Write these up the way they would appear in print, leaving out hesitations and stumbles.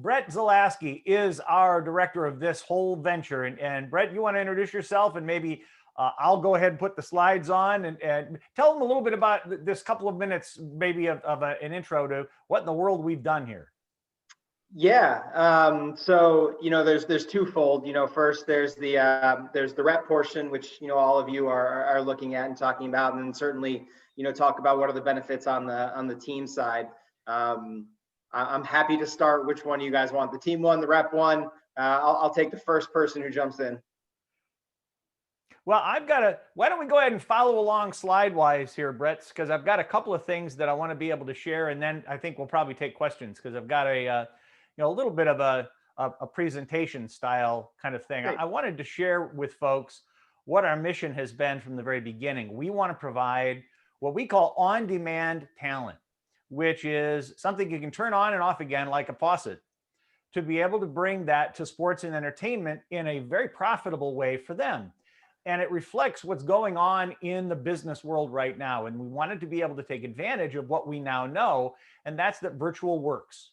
Brett Zalaski is our director of this whole venture. And Brett, you want to introduce yourself and maybe I'll go ahead and put the slides on and tell them a little bit about this couple of minutes, maybe of an intro to what in the world we've done here. Yeah. So, there's twofold. First there's the rep portion, which, all of you are looking at and talking about, and then certainly, talk about what are the benefits on the team side. I'm happy to start. Which one do you guys want? The team one, the rep one? I'll take the first person who jumps in. Well, why don't we go ahead and follow along slide-wise here, Brett, because I've got a couple of things that I want to be able to share, and then I think we'll probably take questions because I've got a little bit of a presentation style kind of thing. Great. I wanted to share with folks what our mission has been from the very beginning. We want to provide what we call on-demand talent, which is something you can turn on and off again like a faucet, to be able to bring that to sports and entertainment in a very profitable way for them. And it reflects what's going on in the business world right now. And we wanted to be able to take advantage of what we now know, and that's that virtual works.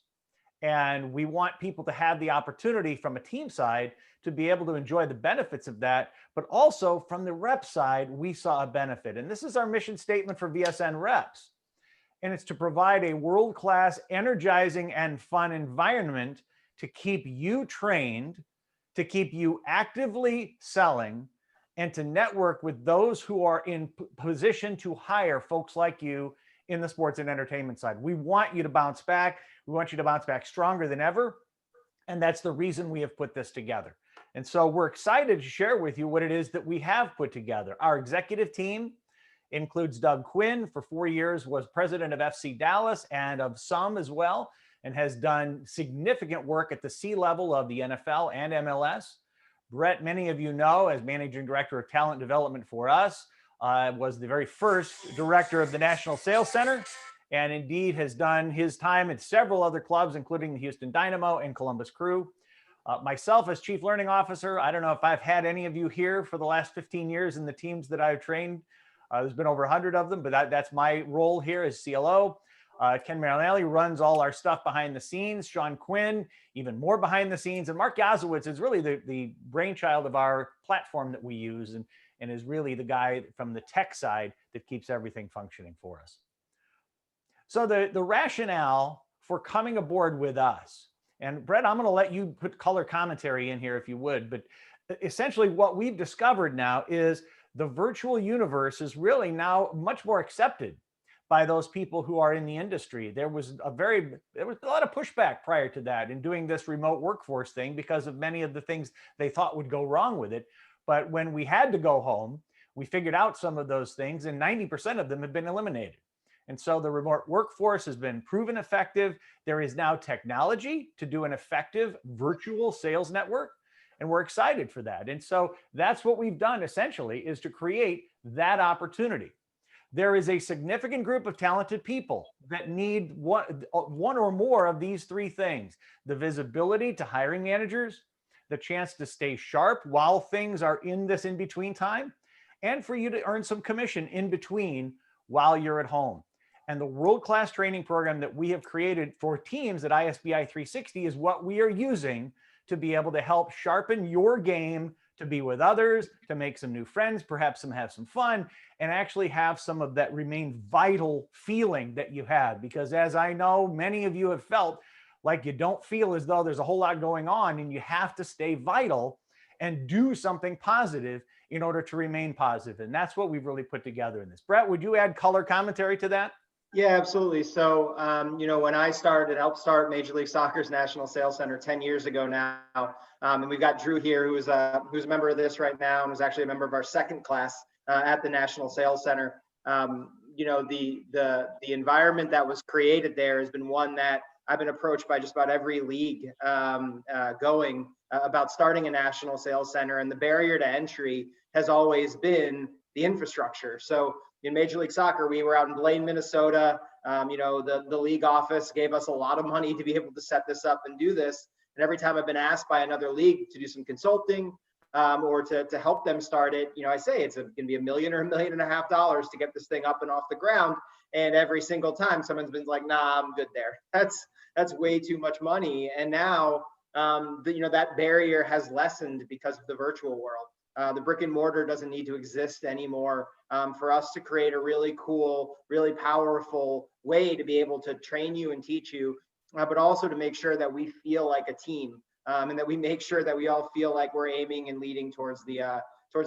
And we want people to have the opportunity from a team side to be able to enjoy the benefits of that, but also from the rep side, we saw a benefit. And this is our mission statement for VSN reps. And it's to provide a world-class, energizing, and fun environment to keep you trained, to keep you actively selling, and to network with those who are in position to hire folks like you in the sports and entertainment side. We want you to bounce back. We want you to bounce back stronger than ever. And that's the reason we have put this together. And so we're excited to share with you what it is that we have put together. Our executive team includes Doug Quinn, for 4 years was president of FC Dallas and of some as well, and has done significant work at the C-level of the NFL and MLS. Brett, many of you know, as managing director of talent development for us, was the very first director of the National Sales Center, and indeed has done his time at several other clubs, including the Houston Dynamo and Columbus Crew. Myself as chief learning officer, I don't know if I've had any of you here for the last 15 years in the teams that I've trained. There's been over 100 of them, but that's my role here as CLO. Ken Marinelli runs all our stuff behind the scenes. Sean Quinn, even more behind the scenes. And Mark Yazowitz is really the brainchild of our platform that we use and is really the guy from the tech side that keeps everything functioning for us. So the rationale for coming aboard with us, and Brett, I'm going to let you put color commentary in here if you would, but essentially what we've discovered now is the virtual universe is really now much more accepted by those people who are in the industry. There was a lot of pushback prior to that in doing this remote workforce thing because of many of the things they thought would go wrong with it. But when we had to go home, we figured out some of those things, and 90% of them have been eliminated. And so the remote workforce has been proven effective. There is now technology to do an effective virtual sales network, and we're excited for that. And so that's what we've done essentially, is to create that opportunity. There is a significant group of talented people that need one or more of these three things: the visibility to hiring managers, the chance to stay sharp while things are in this in-between time, and for you to earn some commission in between while you're at home. And the world-class training program that we have created for teams at ISBI 360 is what we are using to be able to help sharpen your game, to be with others, to make some new friends, perhaps have some fun, and actually have some of that remain vital feeling that you had. Because as I know, many of you have felt like you don't feel as though there's a whole lot going on, and you have to stay vital and do something positive in order to remain positive. And that's what we've really put together in this. Brett, would you add color commentary to that? Yeah, absolutely. So, when I helped start Major League Soccer's National Sales Center 10 years ago now, and we've got Drew here, who's a member of this right now, and was actually a member of our second class at the National Sales Center. The environment that was created there has been one that I've been approached by just about every league going about starting a National Sales Center, and the barrier to entry has always been the infrastructure. So in Major League Soccer, we were out in Blaine, Minnesota. The league office gave us a lot of money to be able to set this up and do this. And every time I've been asked by another league to do some consulting or to help them start it, I say it's going to be $1 million or $1.5 million to get this thing up and off the ground. And every single time someone's been like, nah, I'm good there. that's way too much money. And now, that barrier has lessened because of the virtual world. The brick and mortar doesn't need to exist anymore for us to create a really cool, really powerful way to be able to train you and teach you, but also to make sure that we feel like a team, and that we make sure that we all feel like we're aiming and leading towards the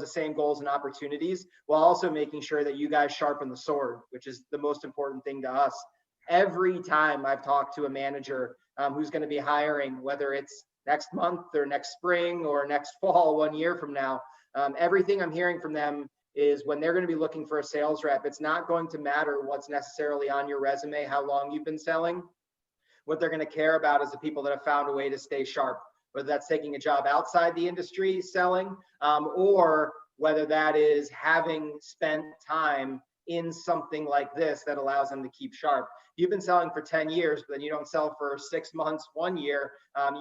same goals and opportunities, while also making sure that you guys sharpen the sword, which is the most important thing to us. Every time I've talked to a manager who's going to be hiring, whether it's next month or next spring or next fall, 1 year from now, everything I'm hearing from them is when they're going to be looking for a sales rep, it's not going to matter what's necessarily on your resume, how long you've been selling. What they're going to care about is the people that have found a way to stay sharp, whether that's taking a job outside the industry selling, or whether that is having spent time in something like this that allows them to keep sharp. You've been selling for 10 years, but then you don't sell for 6 months, 1 year.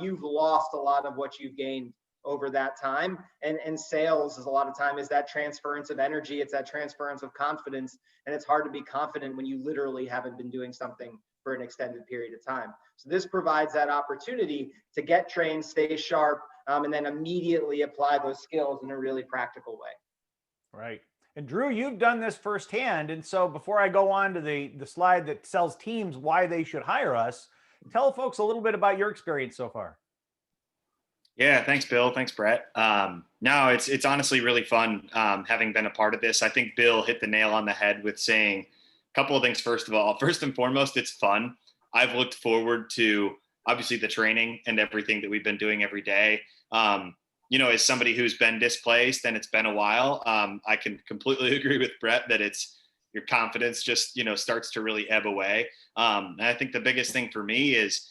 You've lost a lot of what you've gained over that time. And sales is a lot of time is that transference of energy. It's that transference of confidence. And it's hard to be confident when you literally haven't been doing something for an extended period of time. So this provides that opportunity to get trained, stay sharp, and then immediately apply those skills in a really practical way. Right. And Drew, you've done this firsthand. And so before I go on to the slide that tells teams why they should hire us, tell folks a little bit about your experience so far. Yeah, thanks, Bill. Thanks, Brett. No, it's honestly really fun having been a part of this. I think Bill hit the nail on the head with saying a couple of things. First of all, first and foremost, it's fun. I've looked forward to obviously the training and everything that we've been doing every day. As somebody who's been displaced and it's been a while, I can completely agree with Brett that it's your confidence just, starts to really ebb away. And I think the biggest thing for me is,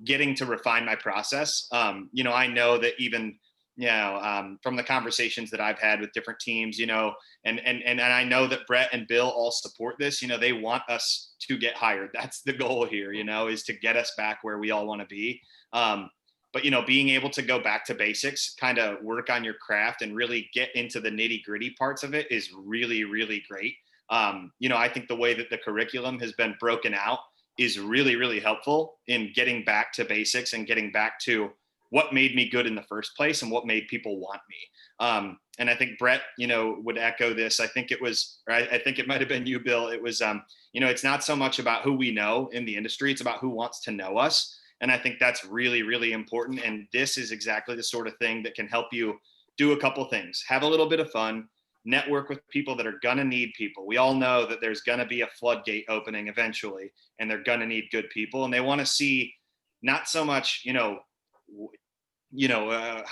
getting to refine my process. I know that even, from the conversations that I've had with different teams, and I know that Brett and Bill all support this, they want us to get hired. That's the goal here, is to get us back where we all want to be. But, being able to go back to basics, kind of work on your craft and really get into the nitty gritty parts of it is really, really great. I think the way that the curriculum has been broken out is really, really helpful in getting back to basics and getting back to what made me good in the first place and what made people want me. And I think Brett, would echo this. I think it might've been you, Bill. It was, it's not so much about who we know in the industry. It's about who wants to know us. And I think that's really, really important. And this is exactly the sort of thing that can help you do a couple things, have a little bit of fun, network with people that are going to need people. We all know that there's going to be a floodgate opening eventually, and they're going to need good people. And they want to see not so much, how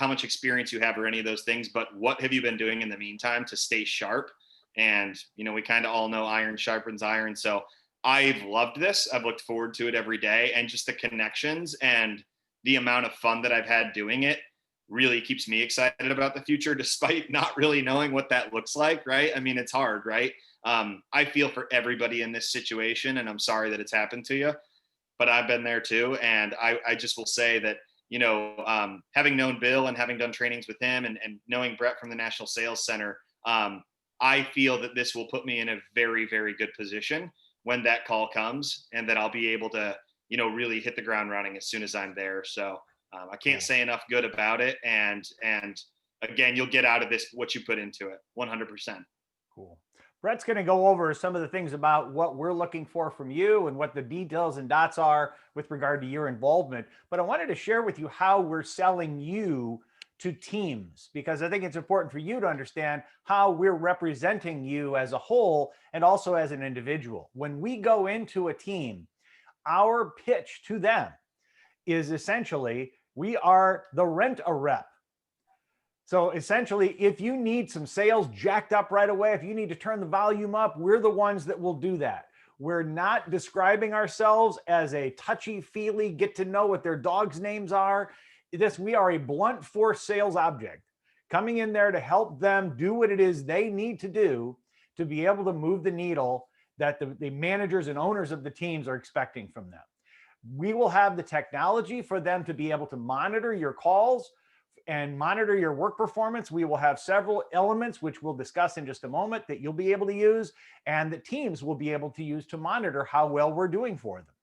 much experience you have or any of those things, but what have you been doing in the meantime to stay sharp? And, we kind of all know iron sharpens iron. So I've loved this. I've looked forward to it every day, and just the connections and the amount of fun that I've had doing it really keeps me excited about the future, despite not really knowing what that looks like. Right. I mean, it's hard, right? I feel for everybody in this situation, and I'm sorry that it's happened to you, but I've been there too. And I just will say that, having known Bill and having done trainings with him and knowing Brett from the National Sales Center, I feel that this will put me in a very, very good position when that call comes, and that I'll be able to, really hit the ground running as soon as I'm there. So I can't say enough good about it. And again, you'll get out of this what you put into it, 100%. Cool. Brett's going to go over some of the things about what we're looking for from you and what the details and dots are with regard to your involvement. But I wanted to share with you how we're selling you to teams, because I think it's important for you to understand how we're representing you as a whole and also as an individual. When we go into a team, our pitch to them is essentially, we are the rent-a-rep. So essentially, if you need some sales jacked up right away, if you need to turn the volume up, we're the ones that will do that. We're not describing ourselves as a touchy-feely, get to know what their dogs' names are. We are a blunt force sales object coming in there to help them do what it is they need to do to be able to move the needle that the managers and owners of the teams are expecting from them. We will have the technology for them to be able to monitor your calls and monitor your work performance. We will have several elements, which we'll discuss in just a moment, that you'll be able to use and that teams will be able to use to monitor how well we're doing for them.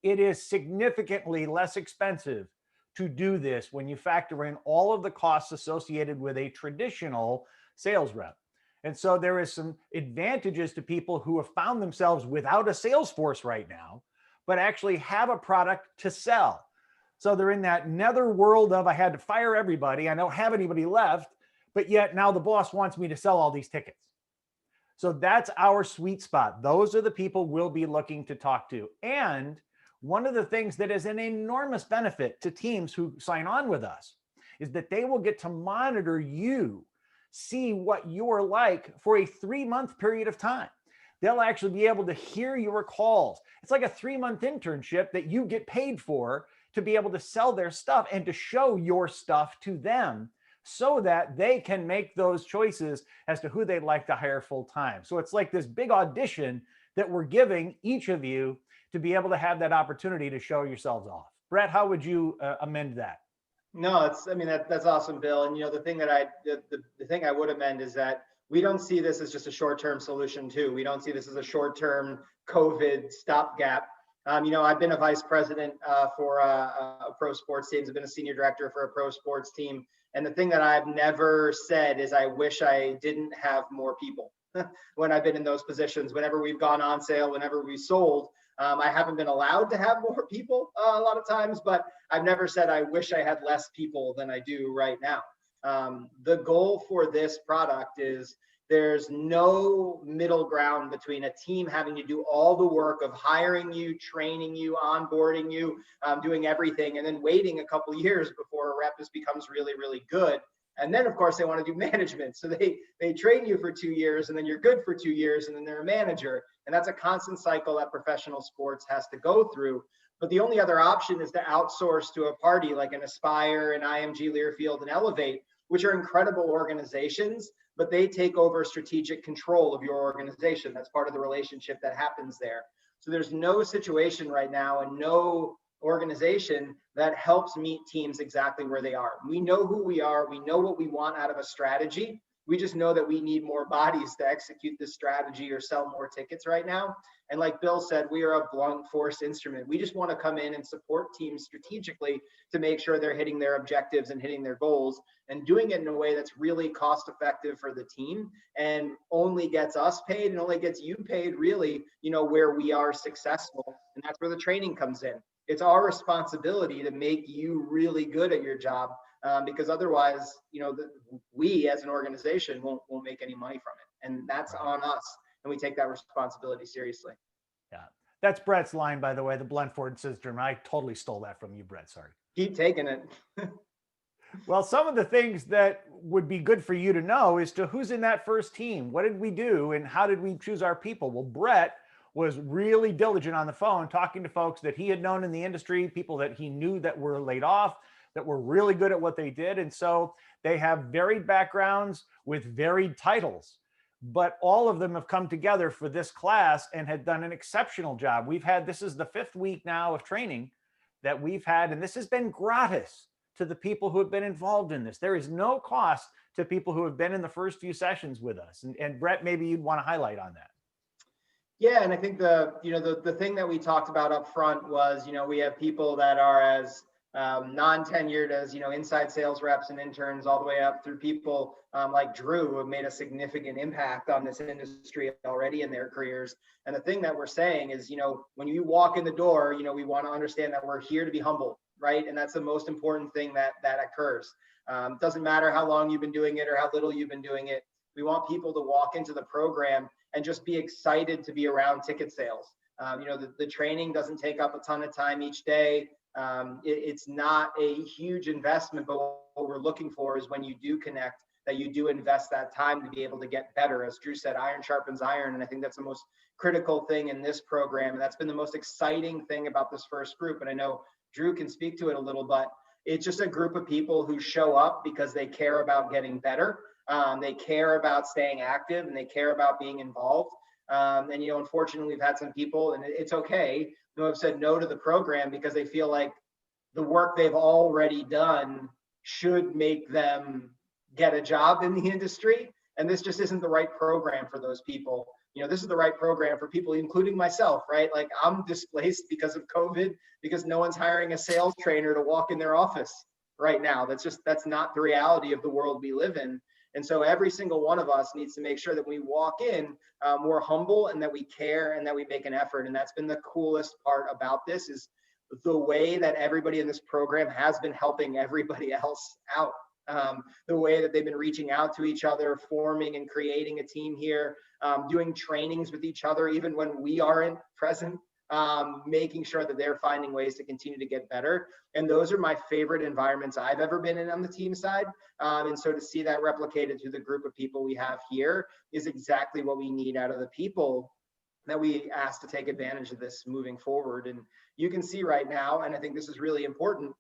It is significantly less expensive to do this when you factor in all of the costs associated with a traditional sales rep. And so there is some advantages to people who have found themselves without a sales force right now, but actually have a product to sell. So they're in that nether world of I had to fire everybody, I don't have anybody left, but yet now the boss wants me to sell all these tickets. So that's our sweet spot. Those are the people we'll be looking to talk to. And one of the things that is an enormous benefit to teams who sign on with us is that they will get to monitor you, see what you're like for a 3-month period of time. They'll actually be able to hear your calls. It's like a 3-month internship that you get paid for to be able to sell their stuff and to show your stuff to them so that they can make those choices as to who they'd like to hire full time. So it's like this big audition that we're giving each of you to be able to have that opportunity to show yourselves off. Brett, how would you amend that? No, that's awesome, Bill. And the thing that the thing I would amend is that we don't see this as just a short-term solution too. We don't see this as a short-term COVID stopgap. I've been a vice president for a pro sports team. I've been a senior director for a pro sports team. And the thing that I've never said is I wish I didn't have more people when I've been in those positions. Whenever we've gone on sale, whenever we sold, I haven't been allowed to have more people a lot of times, but I've never said I wish I had less people than I do right now. The goal for this product is there's no middle ground between a team having to do all the work of hiring you, training you, onboarding you, doing everything, and then waiting a couple of years before a rep just becomes really, really good. And then, of course, they want to do management. So they train you for 2 years, and then you're good for 2 years, and then they're a manager. And that's a constant cycle that professional sports has to go through. But the only other option is to outsource to a party like an Aspire, an IMG Learfield, and Elevate, which are incredible organizations, but they take over strategic control of your organization. That's part of the relationship that happens there. So there's no situation right now and no organization that helps meet teams exactly where they are. We know who we are. We know what we want out of a strategy. We just know that we need more bodies to execute this strategy or sell more tickets right now. And like Bill said, we are a blunt force instrument. We just want to come in and support teams strategically to make sure they're hitting their objectives and hitting their goals and doing it in a way that's really cost effective for the team and only gets us paid and only gets you paid really, where we are successful. And that's where the training comes in. It's our responsibility to make you really good at your job. Because otherwise, we as an organization won't make any money from it. And that's on us. And we take that responsibility seriously. Yeah. That's Brett's line, by the way, the blunt force system. I totally stole that from you, Brett. Sorry. Keep taking it. Well, some of the things that would be good for you to know is to who's in that first team. What did we do and how did we choose our people? Well, Brett was really diligent on the phone, talking to folks that he had known in the industry, people that he knew that were laid off, that were really good at what they did. And so they have varied backgrounds with varied titles, but all of them have come together for this class and had done an exceptional job. This is the 5th week now of training that we've had, and this has been gratis to the people who have been involved in this. There is no cost to people who have been in the first few sessions with us. And Brett, maybe you'd want to highlight on that. Yeah, and I think the thing that we talked about up front was, we have people that are as non-tenured as, inside sales reps and interns all the way up through people like Drew who have made a significant impact on this industry already in their careers. And the thing that we're saying is, when you walk in the door, we want to understand that we're here to be humble, right? And that's the most important thing that occurs. Doesn't matter how long you've been doing it or how little you've been doing it. We want people to walk into the program and just be excited to be around ticket sales. The training doesn't take up a ton of time each day. It's not a huge investment, but what we're looking for is when you do connect, that you do invest that time to be able to get better. As Drew said, iron sharpens iron. And I think that's the most critical thing in this program. And that's been the most exciting thing about this first group. And I know Drew can speak to it a little, but it's just a group of people who show up because they care about getting better. They care about staying active and they care about being involved. And, unfortunately, we've had some people, and it's okay, who have said no to the program because they feel like the work they've already done should make them get a job in the industry. And this just isn't the right program for those people. this is the right program for people, including myself, right? Like, I'm displaced because of COVID, because no one's hiring a sales trainer to walk in their office right now. That's not the reality of the world we live in. And so every single one of us needs to make sure that we walk in, we're humble, and that we care, and that we make an effort. And that's been the coolest part about this, is the way that everybody in this program has been helping everybody else out. The way that they've been reaching out to each other, forming and creating a team here, doing trainings with each other, even when we aren't present, making sure that they're finding ways to continue to get better. And those are my favorite environments I've ever been in on the team side. And so to see that replicated through the group of people we have here is exactly what we need out of the people that we ask to take advantage of this moving forward. And you can see right now, and I think this is really important,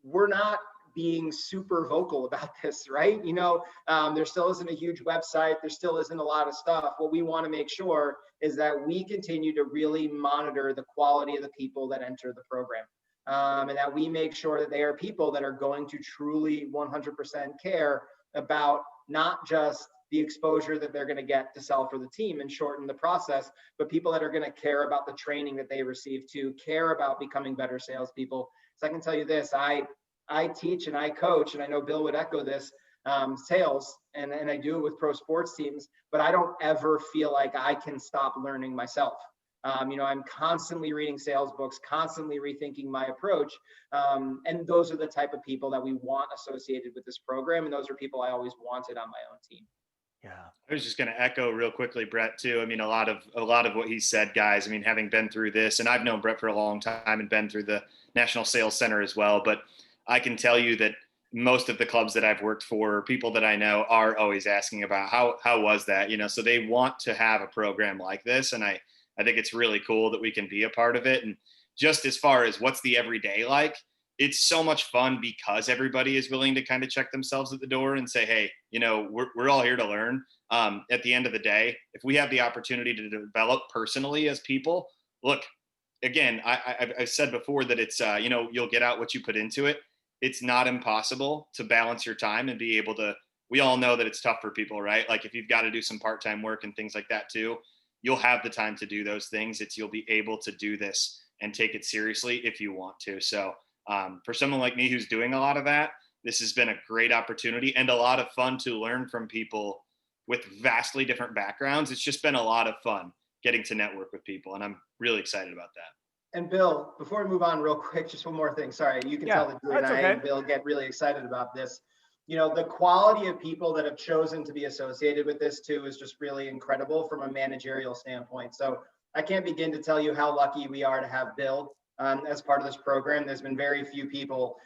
we're not being super vocal about this, right? There still isn't a huge website. There still isn't a lot of stuff. What we want to make sure is that we continue to really monitor the quality of the people that enter the program. And that we make sure that they are people that are going to truly 100% care about not just the exposure that they're going to get to sell for the team and shorten the process, but people that are going to care about the training that they receive, to care about becoming better salespeople. So I can tell you this, I teach and I coach, and I know Bill would echo this, sales, and I do it with pro sports teams, but I don't ever feel like I can stop learning myself. I'm constantly reading sales books, constantly rethinking my approach. And those are the type of people that we want associated with this program. And those are people I always wanted on my own team. Yeah. I was just going to echo real quickly, Brett, too. I mean, a lot of what he said, guys, I mean, having been through this, and I've known Brett for a long time and been through the National Sales Center as well, but I can tell you that most of the clubs that I've worked for, people that I know, are always asking about how was that, so they want to have a program like this. And I think it's really cool that we can be a part of it. And just as far as what's the everyday like, it's so much fun because everybody is willing to kind of check themselves at the door and say, hey, we're all here to learn. At the end of the day, if we have the opportunity to develop personally as people, look, again, I've said before that it's, you'll get out what you put into it. It's not impossible to balance your time and be able to, we all know that it's tough for people, right? Like if you've got to do some part-time work and things like that too, you'll have the time to do those things. You'll be able to do this and take it seriously if you want to. So for someone like me who's doing a lot of that, this has been a great opportunity and a lot of fun to learn from people with vastly different backgrounds. It's just been a lot of fun getting to network with people, and I'm really excited about that. And Bill, before we move on real quick, just one more thing. Sorry, you can tell that Julie and I and Bill get really excited about this. The quality of people that have chosen to be associated with this too is just really incredible from a managerial standpoint. So I can't begin to tell you how lucky we are to have Bill as part of this program. There's been very few people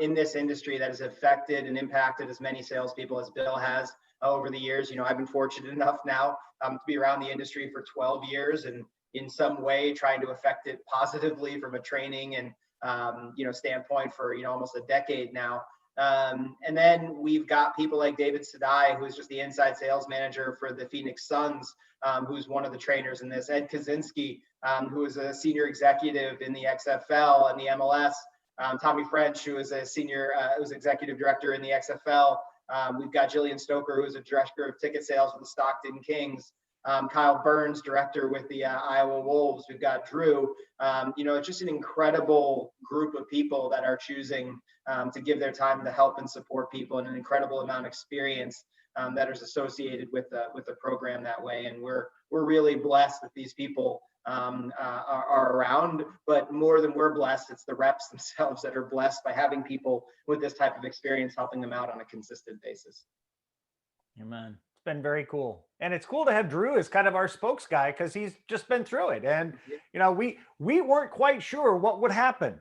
in this industry that has affected and impacted as many salespeople as Bill has over the years. I've been fortunate enough now to be around the industry for 12 years and in some way trying to affect it positively from a training and standpoint for almost a decade now. And then we've got people like David Sadai, who's just the inside sales manager for the Phoenix Suns, who's one of the trainers in this. Ed Kaczynski, who is a senior executive in the XFL and the MLS. Tommy French, who is a senior, who's executive director in the XFL. We've got Jillian Stoker, who is a director of ticket sales with the Stockton Kings. Kyle Burns, director with the Iowa Wolves. We've got Drew. It's just an incredible group of people that are choosing to give their time to help and support people, and an incredible amount of experience that is associated with the program that way. And we're really blessed that these people are around, but more than we're blessed, it's the reps themselves that are blessed by having people with this type of experience helping them out on a consistent basis. Amen. It's been very cool. And it's cool to have Drew as kind of our spokes guy, because he's just been through it. And, we weren't quite sure what would happen,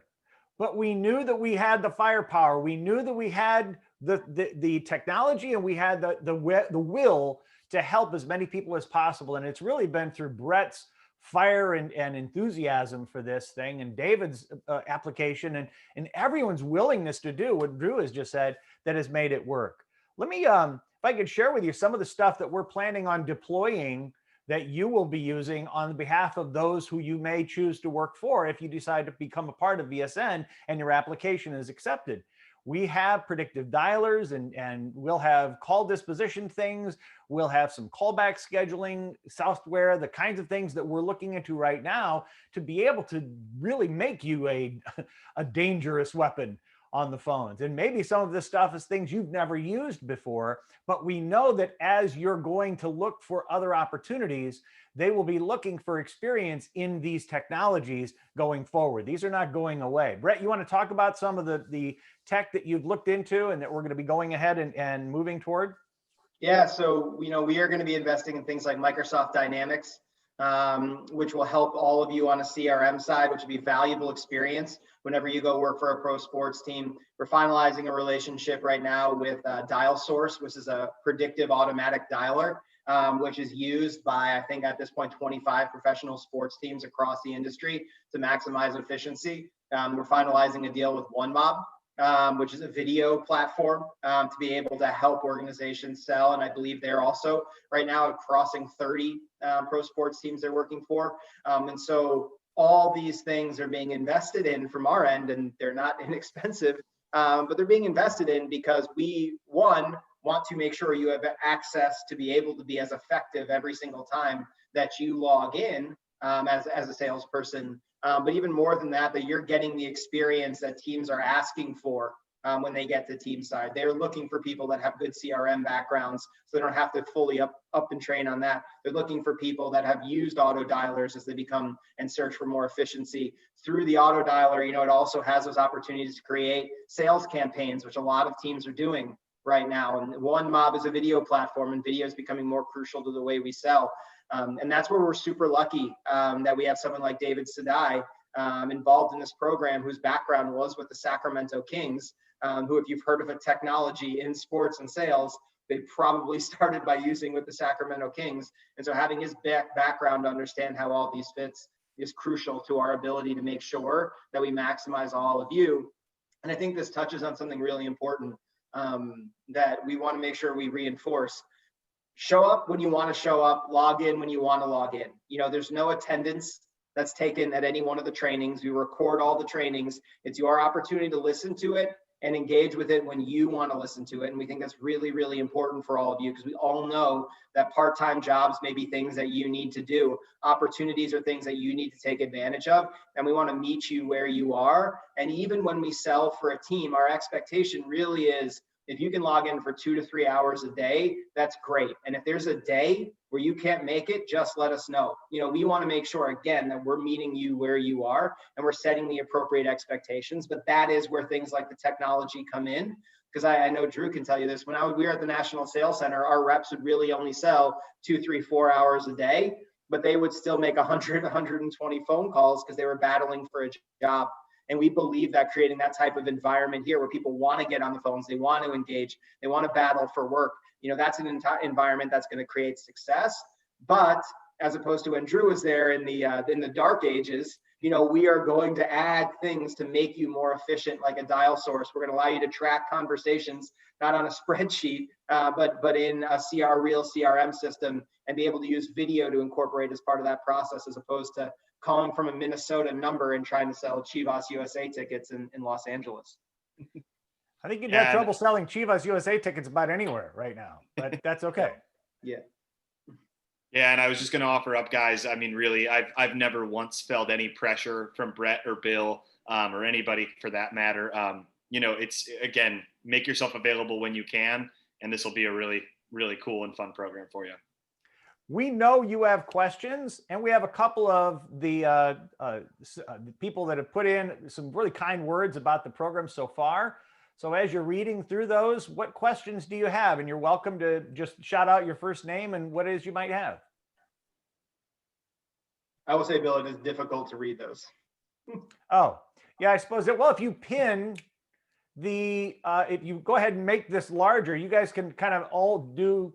but we knew that we had the firepower. We knew that we had the technology, and we had the will to help as many people as possible. And it's really been through Brett's fire and enthusiasm for this thing, and David's application, and everyone's willingness to do what Drew has just said, that has made it work. Let me, if I could share with you some of the stuff that we're planning on deploying that you will be using on behalf of those who you may choose to work for if you decide to become a part of VSN and your application is accepted. We have predictive dialers, and we'll have call disposition things. We'll have some callback scheduling software, the kinds of things that we're looking into right now to be able to really make you a dangerous weapon on the phones. And maybe some of this stuff is things you've never used before, but we know that as you're going to look for other opportunities, they will be looking for experience in these technologies going forward. These are not going away. Brett, you want to talk about some of the tech that you've looked into and that we're going to be going ahead and moving toward? Yeah, so we are going to be investing in things like Microsoft Dynamics, which will help all of you on a CRM side, which will be valuable experience whenever you go work for a pro sports team. We're finalizing a relationship right now with Dial Source, which is a predictive automatic dialer, which is used by, I think at this point, 25 professional sports teams across the industry to maximize efficiency. We're finalizing a deal with OneMob, which is a video platform to be able to help organizations sell. And I believe they're also right now crossing 30 pro sports teams they're working for. And so all these things are being invested in from our end, and they're not inexpensive, but they're being invested in because we, one, want to make sure you have access to be able to be as effective every single time that you log in as a salesperson. But even more than that, that you're getting the experience that teams are asking for when they get to team side. They're looking for people that have good CRM backgrounds, so they don't have to fully up and train on that. They're looking for people that have used auto dialers as they become and search for more efficiency. Through the auto dialer, it also has those opportunities to create sales campaigns, which a lot of teams are doing right now. And OneMob is a video platform, and video is becoming more crucial to the way we sell. And that's where we're super lucky that we have someone like David Sadai involved in this program, whose background was with the Sacramento Kings, who, if you've heard of a technology in sports and sales, they probably started by using with the Sacramento Kings. And so having his background to understand how all these fits is crucial to our ability to make sure that we maximize all of you. And I think this touches on something really important that we want to make sure we reinforce. Show up when you want to show up, log in when you want to log in. There's no attendance that's taken at any one of the trainings. We record all the trainings. It's your opportunity to listen to it and engage with it when you want to listen to it. And we think that's really, really important for all of you, because we all know that part-time jobs may be things that you need to do. Opportunities are things that you need to take advantage of. And we want to meet you where you are. And even when we sell for a team, our expectation really is, if you can log in for 2 to 3 hours a day, that's great. And if there's a day where you can't make it, just let us know. We want to make sure, again, that we're meeting you where you are and we're setting the appropriate expectations. But that is where things like the technology come in. Because I know Drew can tell you this. When we were at the National Sales Center, our reps would really only sell 2, 3, 4 hours a day, but they would still make 100, 120 phone calls because they were battling for a job. And we believe that creating that type of environment here where people want to get on the phones, they want to engage, they want to battle for work, that's an environment that's going to create success. But as opposed to when Drew was there in the dark ages, we are going to add things to make you more efficient, like a dial source. We're going to allow you to track conversations, not on a spreadsheet, but in a real CRM system, and be able to use video to incorporate as part of that process, as opposed to calling from a Minnesota number and trying to sell Chivas USA tickets in Los Angeles. I think you'd have trouble selling Chivas USA tickets about anywhere right now, but that's okay. Yeah. Yeah, and I was just going to offer up, guys. I mean, really, I've never once felt any pressure from Brett or Bill or anybody for that matter. It's, again, make yourself available when you can, and this will be a really, really cool and fun program for you. We know you have questions, and we have a couple of the people that have put in some really kind words about the program so far. So as you're reading through those, what questions do you have? And you're welcome to just shout out your first name and what it is you might have. I will say, Bill, it is difficult to read those. Oh, yeah, I suppose that. Well, if you pin if you go ahead and make this larger, you guys can kind of all do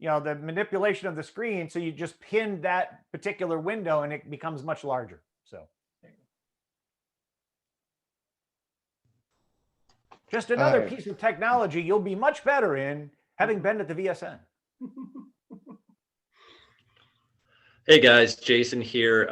the manipulation of the screen. So you just pin that particular window and it becomes much larger. So just another piece of technology you'll be much better in, having been at the VSN. Hey guys, Jason here.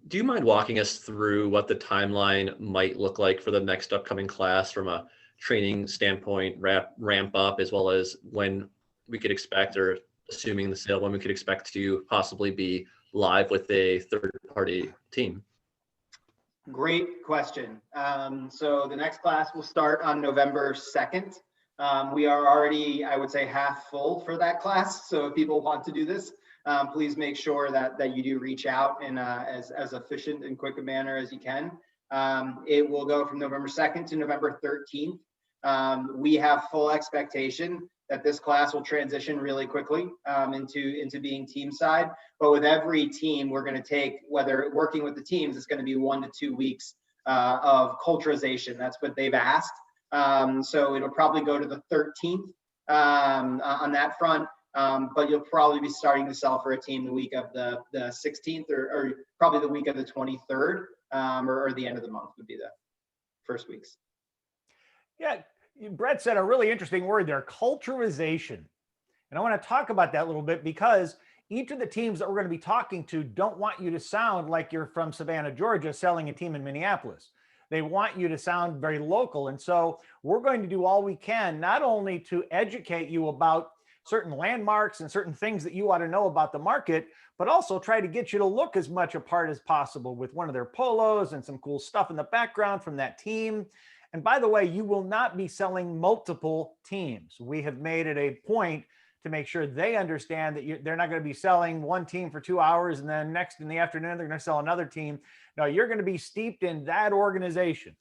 Do you mind walking us through what the timeline might look like for the next upcoming class from a training standpoint ramp up, as well as when we could expect, or assuming the sale, when we could expect to possibly be live with a third-party team? Great question. So the next class will start on November 2nd. We are already, I would say, half full for that class. So if people want to do this, please make sure that you do reach out in as efficient and quick a manner as you can. It will go from November 2nd to November 13th. We have full expectation that this class will transition really quickly into being team side. But with every team, we're going to take, whether working with the teams, it's going to be 1 to 2 weeks of culturization. That's what they've asked. So it'll probably go to the 13th on that front. But you'll probably be starting to sell for a team the week of the 16th or probably the week of the 23rd or the end of the month would be the first weeks. Yeah, Brett said a really interesting word there, culturization. And I want to talk about that a little bit because each of the teams that we're going to be talking to don't want you to sound like you're from Savannah, Georgia, selling a team in Minneapolis. They want you to sound very local. And so we're going to do all we can, not only to educate you about certain landmarks and certain things that you ought to know about the market, but also try to get you to look as much a part as possible with one of their polos and some cool stuff in the background from that team. And by the way, you will not be selling multiple teams. We have made it a point to make sure they understand that they're not going to be selling one team for 2 hours and then next in the afternoon, they're going to sell another team. No, you're going to be steeped in that organization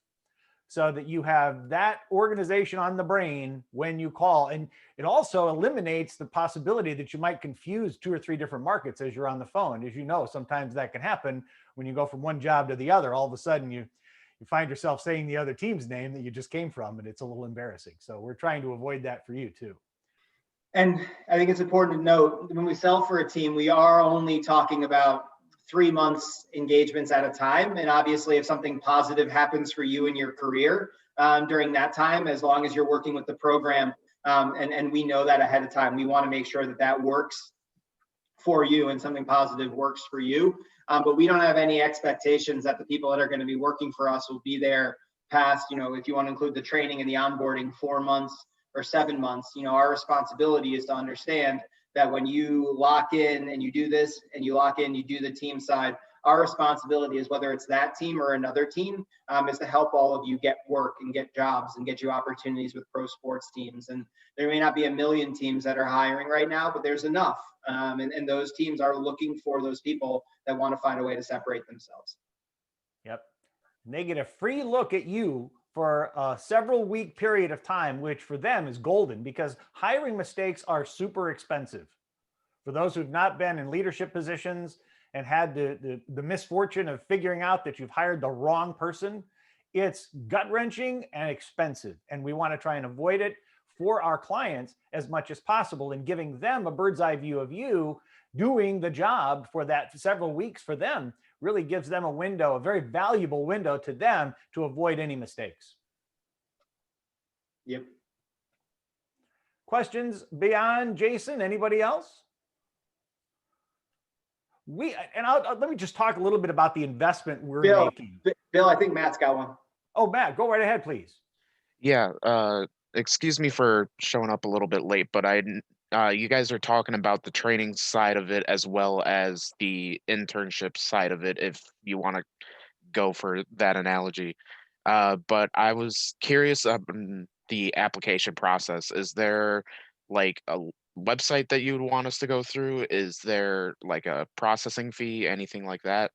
so that you have that organization on the brain when you call. And it also eliminates the possibility that you might confuse 2 or 3 different markets as you're on the phone. As you know, sometimes that can happen when you go from one job to the other. All of a sudden you find yourself saying the other team's name that you just came from, and it's a little embarrassing. So we're trying to avoid that for you too. And I think it's important to note when we sell for a team, we are only talking about 3 months engagements at a time. And obviously if something positive happens for you in your career during that time, as long as you're working with the program, and we know that ahead of time, we want to make sure that that works for you and something positive works for you. But we don't have any expectations that the people that are going to be working for us will be there past, if you want to include the training and the onboarding, 4 months or 7 months. Our responsibility is to understand that when you lock in and you do this and you lock in, you do the team side, our responsibility is, whether it's that team or another team, is to help all of you get work and get jobs and get you opportunities with pro sports teams. And there may not be a million teams that are hiring right now, but there's enough. And those teams are looking for those people that want to find a way to separate themselves. Yep. And they get a free look at you for a several week period of time, which for them is golden because hiring mistakes are super expensive. For those who've not been in leadership positions and had the misfortune of figuring out that you've hired the wrong person, it's gut-wrenching and expensive. And we want to try and avoid it for our clients as much as possible, and giving them a bird's eye view of you doing the job for that several weeks for them really gives them a window, a very valuable window to them to avoid any mistakes. Yep. Questions beyond Jason? Anybody else? Let me just talk a little bit about the investment we're making. Bill, I think Matt's got one. Oh, Matt, go right ahead, please. Yeah, excuse me for showing up a little bit late, but you guys are talking about the training side of it as well as the internship side of it, if you want to go for that analogy. But I was curious about the application process. Is there like a website that you would want us to go through? Is there like a processing fee, anything like that?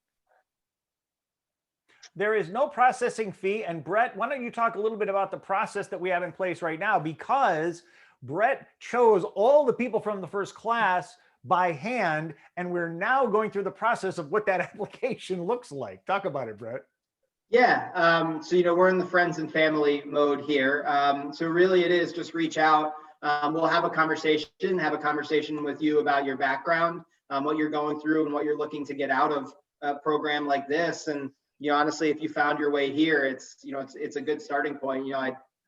There is no processing fee. And Brett, why don't you talk a little bit about the process that we have in place right now? Because Brett chose all the people from the first class by hand, and we're now going through the process of what that application looks like. Talk about it, Brett. Yeah, so we're in the friends and family mode here. So really it is just reach out. We'll have a conversation with you about your background, what you're going through and what you're looking to get out of a program like this. And honestly, if you found your way here, it's a good starting point.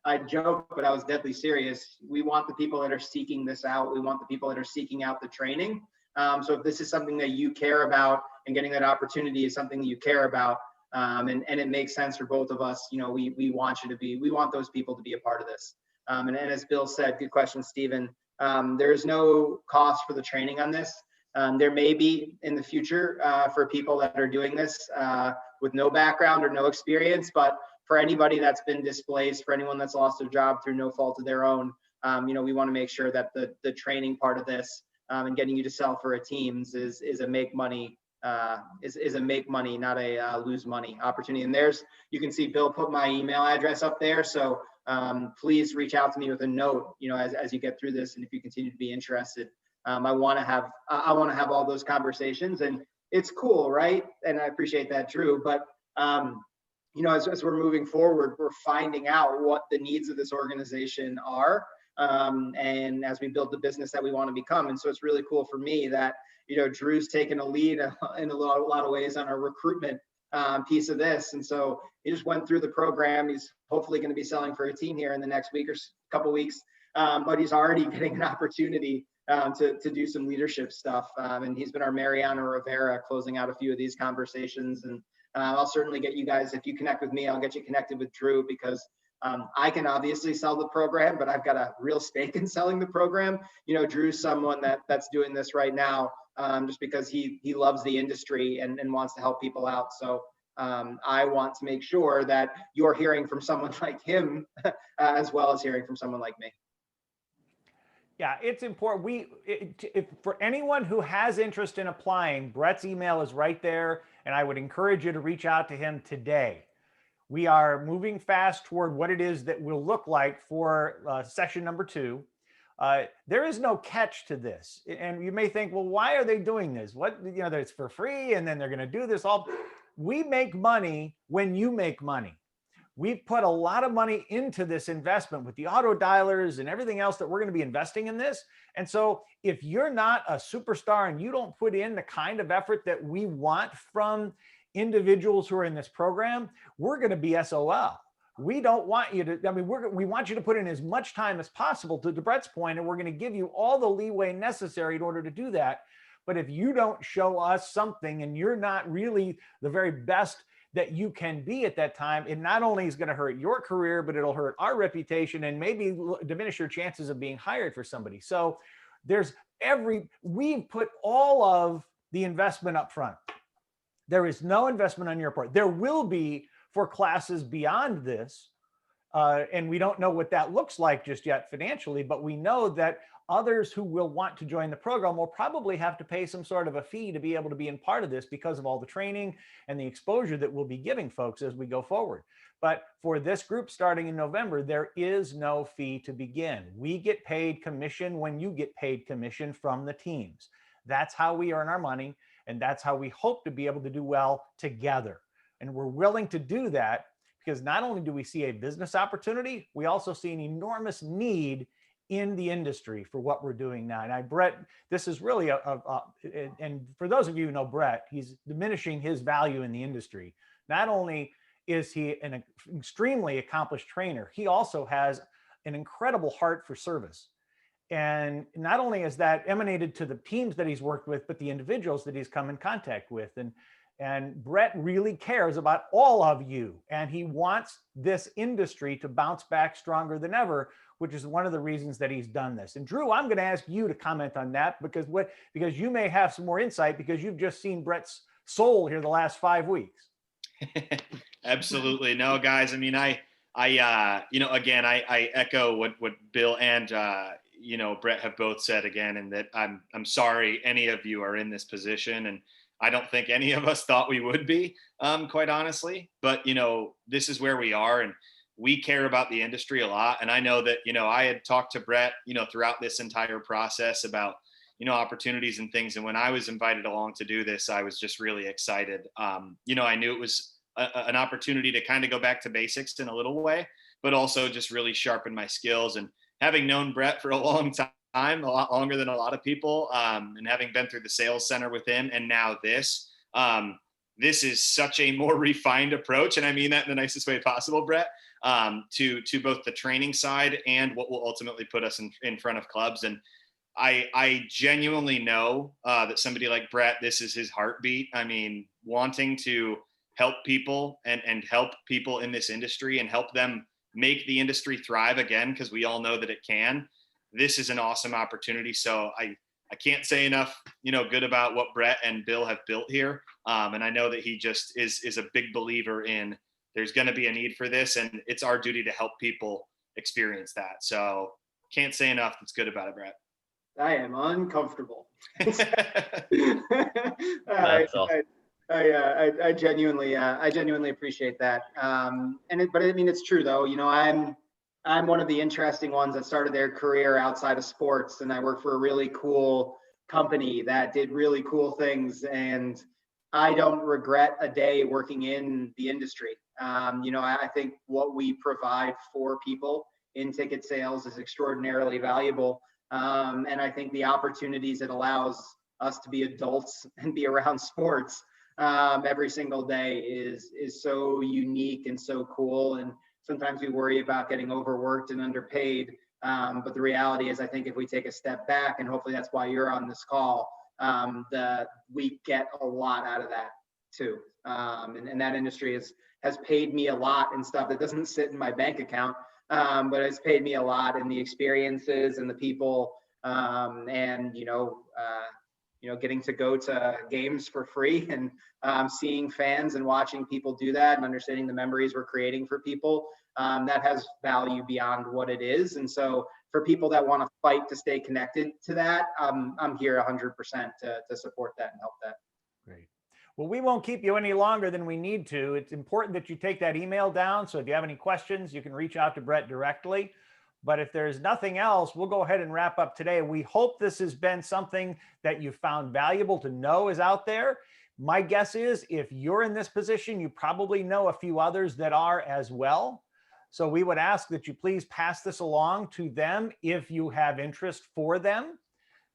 I joke, but I was deadly serious. We want the people that are seeking this out. We want the people that are seeking out the training. So if this is something that you care about and getting that opportunity is something that you care about, And it makes sense for both of us. We want those people to be a part of this. And as Bill said, good question, Stephen. There's no cost for the training on this. There may be in the future for people that are doing this with no background or no experience, but for anybody that's been displaced, for anyone that's lost their job through no fault of their own, we want to make sure that the training part of this and getting you to sell for a Teams is a make money, is a make money, not a lose money opportunity. And you can see Bill put my email address up there. So please reach out to me with a note, as you get through this, and if you continue to be interested. I want to have all those conversations, and it's cool, right? And I appreciate that, Drew. But as we're moving forward, we're finding out what the needs of this organization are, and as we build the business that we want to become. And so it's really cool for me that Drew's taken a lead in a lot of ways on our recruitment piece of this. And so he just went through the program. He's hopefully going to be selling for a team here in the next week or couple weeks, but he's already getting an opportunity to do some leadership stuff. And he's been our Mariano Rivera closing out a few of these conversations. And I'll certainly get you guys, if you connect with me, I'll get you connected with Drew, because I can obviously sell the program, but I've got a real stake in selling the program. Drew's someone that's doing this right now just because he loves the industry and wants to help people out. So I want to make sure that you're hearing from someone like him as well as hearing from someone like me. Yeah, it's important. For anyone who has interest in applying, Brett's email is right there, and I would encourage you to reach out to him today. We are moving fast toward what it is that will look like for session number 2. There is no catch to this, and you may think, well, why are they doing this? It's for free, and then they're going to do this all. We make money when you make money. We've put a lot of money into this investment with the auto dialers and everything else that we're going to be investing in this. And so if you're not a superstar and you don't put in the kind of effort that we want from individuals who are in this program, we're going to be SOL. We don't want you to, we want you to put in as much time as possible, to Brett's point, and we're going to give you all the leeway necessary in order to do that. But if you don't show us something and you're not really the very best that you can be at that time, it not only is going to hurt your career, but it'll hurt our reputation and maybe diminish your chances of being hired for somebody. So we've put all of the investment up front. There is no investment on your part. There will be for classes beyond this. And we don't know what that looks like just yet financially, but we know that others who will want to join the program will probably have to pay some sort of a fee to be able to be in part of this because of all the training and the exposure that we'll be giving folks as we go forward. But for this group starting in November, there is no fee to begin. We get paid commission when you get paid commission from the teams. That's how we earn our money, and that's how we hope to be able to do well together. And we're willing to do that because not only do we see a business opportunity, we also see an enormous need in the industry for what we're doing now. And Brett, this is really and for those of you who know Brett, he's diminishing his value in the industry. Not only is he an extremely accomplished trainer, he also has an incredible heart for service. And not only is that emanated to the teams that he's worked with, but the individuals that he's come in contact with. And Brett really cares about all of you. And he wants this industry to bounce back stronger than ever, which is one of the reasons that he's done this. And Drew, I'm going to ask you to comment on that because you may have some more insight because you've just seen Brett's soul here the last 5 weeks. Absolutely. No, guys. I mean, I echo what Bill and, Brett have both said again, and that I'm sorry any of you are in this position. And I don't think any of us thought we would be, quite honestly, but, this is where we are. And we care about the industry a lot. And I know that, I had talked to Brett, throughout this entire process about, opportunities and things. And when I was invited along to do this, I was just really excited. I knew it was an opportunity to kind of go back to basics in a little way, but also just really sharpen my skills. And having known Brett for a long time, a lot longer than a lot of people, and having been through the sales center with him and now this is such a more refined approach. And I mean that in the nicest way possible, Brett, to both the training side and what will ultimately put us in front of clubs. And I genuinely know that somebody like Brett, this is his heartbeat. I mean, wanting to help people and help people in this industry and help them make the industry thrive again, because we all know that it can, this is an awesome opportunity. So I can't say enough, good about what Brett and Bill have built here. And I know that he just is a big believer in there's going to be a need for this, and it's our duty to help people experience that. So can't say enough that's good about it, Brett. I am uncomfortable. That's awesome. I genuinely appreciate that. But I mean, it's true though. I'm one of the interesting ones that started their career outside of sports, and I work for a really cool company that did really cool things, and I don't regret a day working in the industry. I think what we provide for people in ticket sales is extraordinarily valuable. And I think the opportunities it allows us to be adults and be around sports every single day is so unique and so cool. And sometimes we worry about getting overworked and underpaid. But the reality is, I think if we take a step back, and hopefully that's why you're on this call, we get a lot out of that too. And that industry has paid me a lot in stuff that doesn't sit in my bank account, but it's paid me a lot in the experiences and the people, and getting to go to games for free and seeing fans and watching people do that and understanding the memories we're creating for people, that has value beyond what it is. And so for people that want to fight to stay connected to that, I'm here 100% to support that and help that. Great. Well, we won't keep you any longer than we need to. It's important that you take that email down. So if you have any questions, you can reach out to Brett directly. But if there's nothing else, we'll go ahead and wrap up today. We hope this has been something that you found valuable to know is out there. My guess is if you're in this position, you probably know a few others that are as well. So we would ask that you please pass this along to them if you have interest for them,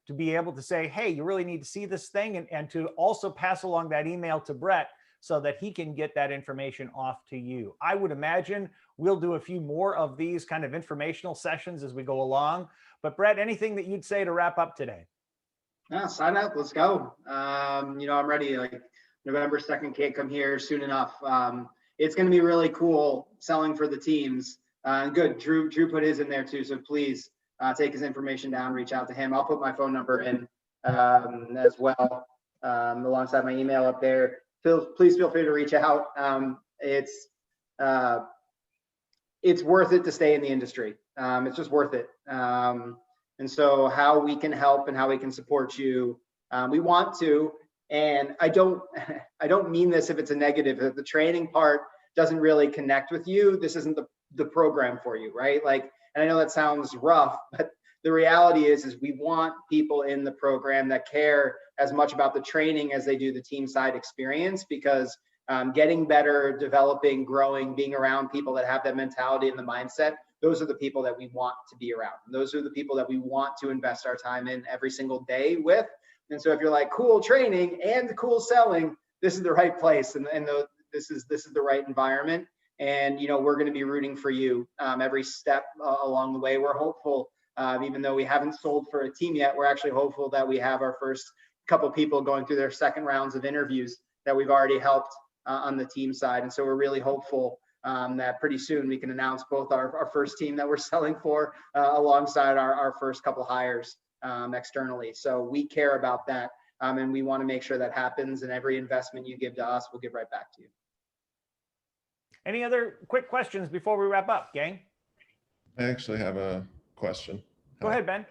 to be able to say, hey, you really need to see this thing, and to also pass along that email to Brett so that he can get that information off to you. I would imagine we'll do a few more of these kind of informational sessions as we go along. But Brett, anything that you'd say to wrap up today? Yeah, sign up. Let's go. I'm ready. Like November 2nd can't come here soon enough. It's going to be really cool selling for the teams. Good. Drew put his in there too. So please take his information down, reach out to him. I'll put my phone number in as well, alongside my email up there. Please feel free to reach out. It's worth it to stay in the industry. It's just worth it. And so how we can help and how we can support you, we want to. And I don't mean this if it's a negative. If the training part doesn't really connect with you, this isn't the program for you, right? Like, and I know that sounds rough, but the reality is we want people in the program that care as much about the training as they do the team side experience, because getting better, developing, growing, being around people that have that mentality and the mindset, those are the people that we want to be around. Those are the people that we want to invest our time in every single day with. And so if you're like, cool training and cool selling, this is the right place, and this is the right environment. And we're going to be rooting for you every step along the way. We're hopeful, even though we haven't sold for a team yet, we're actually hopeful that we have our first couple people going through their second rounds of interviews that we've already helped on the team side. And so we're really hopeful that pretty soon we can announce both our first team that we're selling for alongside our first couple hires externally. So we care about that, and we want to make sure that happens, and every investment you give to us, we'll give right back to you. Any other quick questions before we wrap up, gang? I actually have a question. Go ahead, Ben.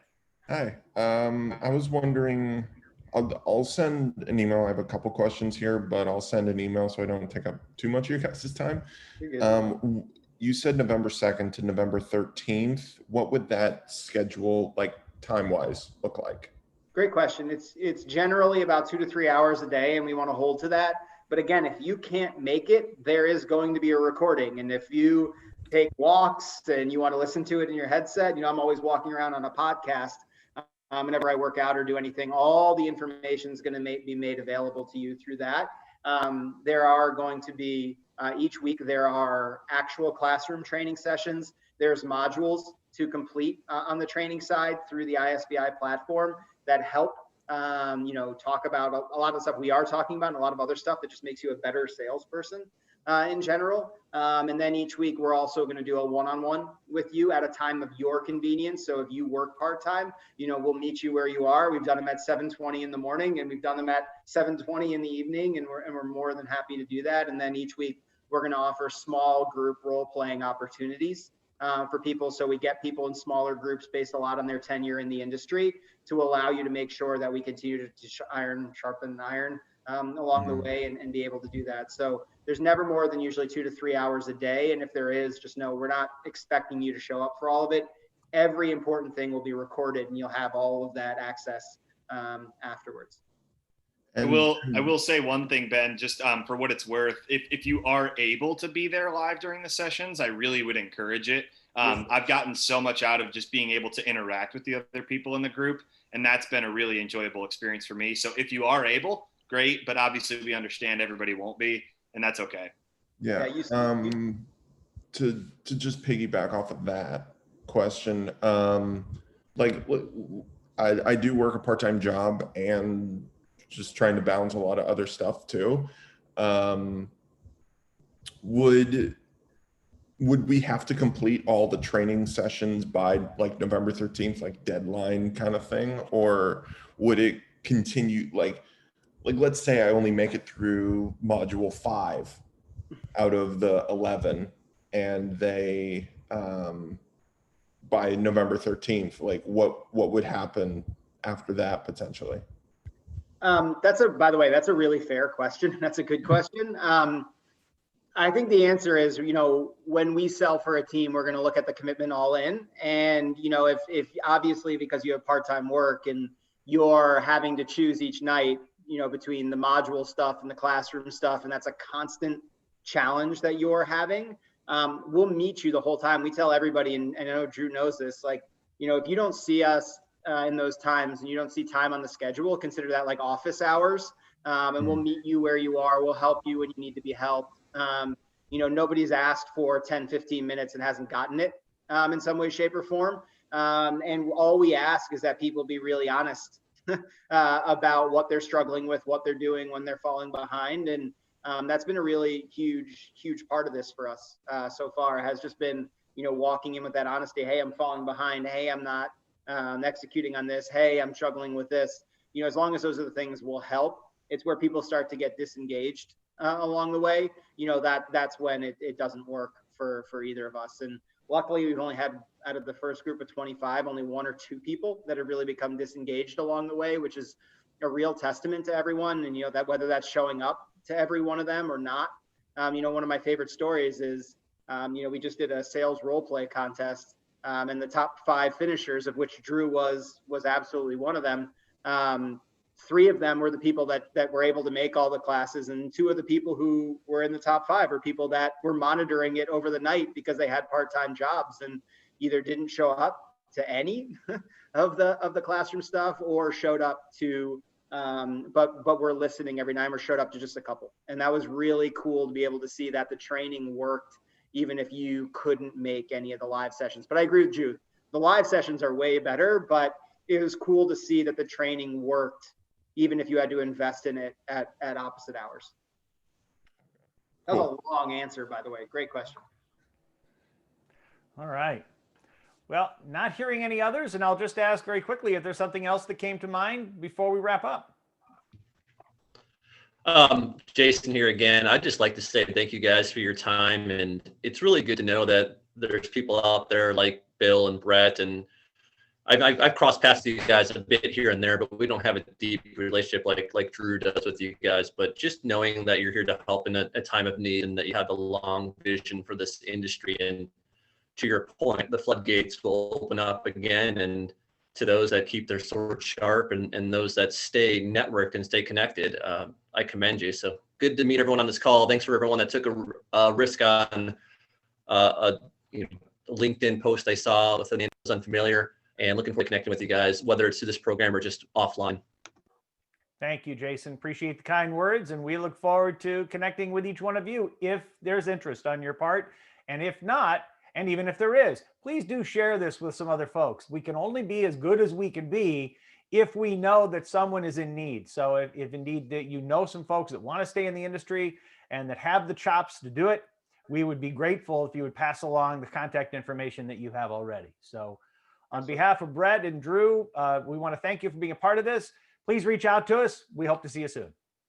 Hi. I was wondering, I'll send an email. I have a couple questions here, but I'll send an email so I don't take up too much of your guys' time. You said November 2nd to November 13th. What would that schedule, like time-wise, look like? Great question. It's generally about 2 to 3 hours a day, and we want to hold to that. But again, if you can't make it, there is going to be a recording. And if you take walks and you want to listen to it in your headset, I'm always walking around on a podcast. Whenever I work out or do anything, all the information is going to be made available to you through that. There are going to be, each week, there are actual classroom training sessions. There's modules to complete on the training side through the ISBI platform that help talk about a lot of the stuff we are talking about and a lot of other stuff that just makes you a better salesperson in general. And then each week, we're also going to do a one-on-one with you at a time of your convenience. So if you work part-time, we'll meet you where you are. We've done them at 7:20 in the morning, and we've done them at 7:20 in the evening, and we're more than happy to do that. And then each week, we're going to offer small group role-playing opportunities for people. So we get people in smaller groups based a lot on their tenure in the industry to allow you to make sure that we continue to sharpen iron along the way and be able to do that. So there's never more than usually 2 to 3 hours a day. And if there is, just know we're not expecting you to show up for all of it. Every important thing will be recorded and you'll have all of that access afterwards. I will say one thing, Ben, just for what it's worth. If you are able to be there live during the sessions, I really would encourage it. I've gotten so much out of just being able to interact with the other people in the group, and that's been a really enjoyable experience for me. So if you are able, great, but obviously we understand everybody won't be, and that's okay. Yeah. To just piggyback off of that question, I do work a part-time job and just trying to balance a lot of other stuff too. Would we have to complete all the training sessions by like November 13th, like deadline kind of thing? Or would it continue like let's say I only make it through module 5 out of the 11 and they, by November 13th, like what would happen after that potentially? By the way, that's a really fair question. That's a good question. I think the answer is, when we sell for a team, we're going to look at the commitment all in. And, if obviously because you have part-time work and you're having to choose each night, between the module stuff and the classroom stuff, and that's a constant challenge that you're having, we'll meet you the whole time. We tell everybody, and I know Drew knows this, if you don't see us in those times and you don't see time on the schedule, consider that like office hours. And we'll meet you where you are. We'll help you when you need to be helped. Nobody's asked for 10, 15 minutes and hasn't gotten it in some way, shape, or form. And all we ask is that people be really honest about what they're struggling with, what they're doing when they're falling behind. And that's been a really huge part of this for us so far, has just been, walking in with that honesty. Hey, I'm falling behind. Hey, I'm not executing on this. Hey, I'm struggling with this. As long as those are the things will help, it's where people start to get disengaged along the way. That's when it doesn't work for either of us. And luckily, we've only had, out of the first group of 25, only 1 or 2 people that have really become disengaged along the way, which is a real testament to everyone. And, that whether that's showing up to every one of them or not. One of my favorite stories is, we just did a sales role play contest, and the top 5 finishers, of which Drew was absolutely one of them. 3 of them were the people that were able to make all the classes, and 2 of the people who were in the top 5 are people that were monitoring it over the night because they had part-time jobs and either didn't show up to any of the classroom stuff or showed up to but were listening every night or showed up to just a couple. And that was really cool to be able to see that the training worked even if you couldn't make any of the live sessions. But I agree with you, the live sessions are way better, but it was cool to see that the training worked even if you had to invest in it at opposite hours. That was a long answer, by the way. Great question. All right. Well, not hearing any others, and I'll just ask very quickly if there's something else that came to mind before we wrap up. Jason here again. I'd just like to say thank you guys for your time. And it's really good to know that there's people out there like Bill and Brett, and I've crossed paths with you guys a bit here and there, but we don't have a deep relationship like Drew does with you guys. But just knowing that you're here to help in a time of need and that you have a long vision for this industry, and to your point, the floodgates will open up again. And to those that keep their sword sharp and those that stay networked and stay connected, I commend you. So good to meet everyone on this call. Thanks for everyone that took a risk on a LinkedIn post I saw with the name was unfamiliar. And looking forward to connecting with you guys, whether it's through this program or just offline. Thank you, Jason. Appreciate the kind words. And we look forward to connecting with each one of you if there's interest on your part. And if not, and even if there is, please do share this with some other folks. We can only be as good as we can be if we know that someone is in need. So if indeed that you know some folks that want to stay in the industry and that have the chops to do it, we would be grateful if you would pass along the contact information that you have already. So on behalf of Brett and Drew, we want to thank you for being a part of this. Please reach out to us. We hope to see you soon.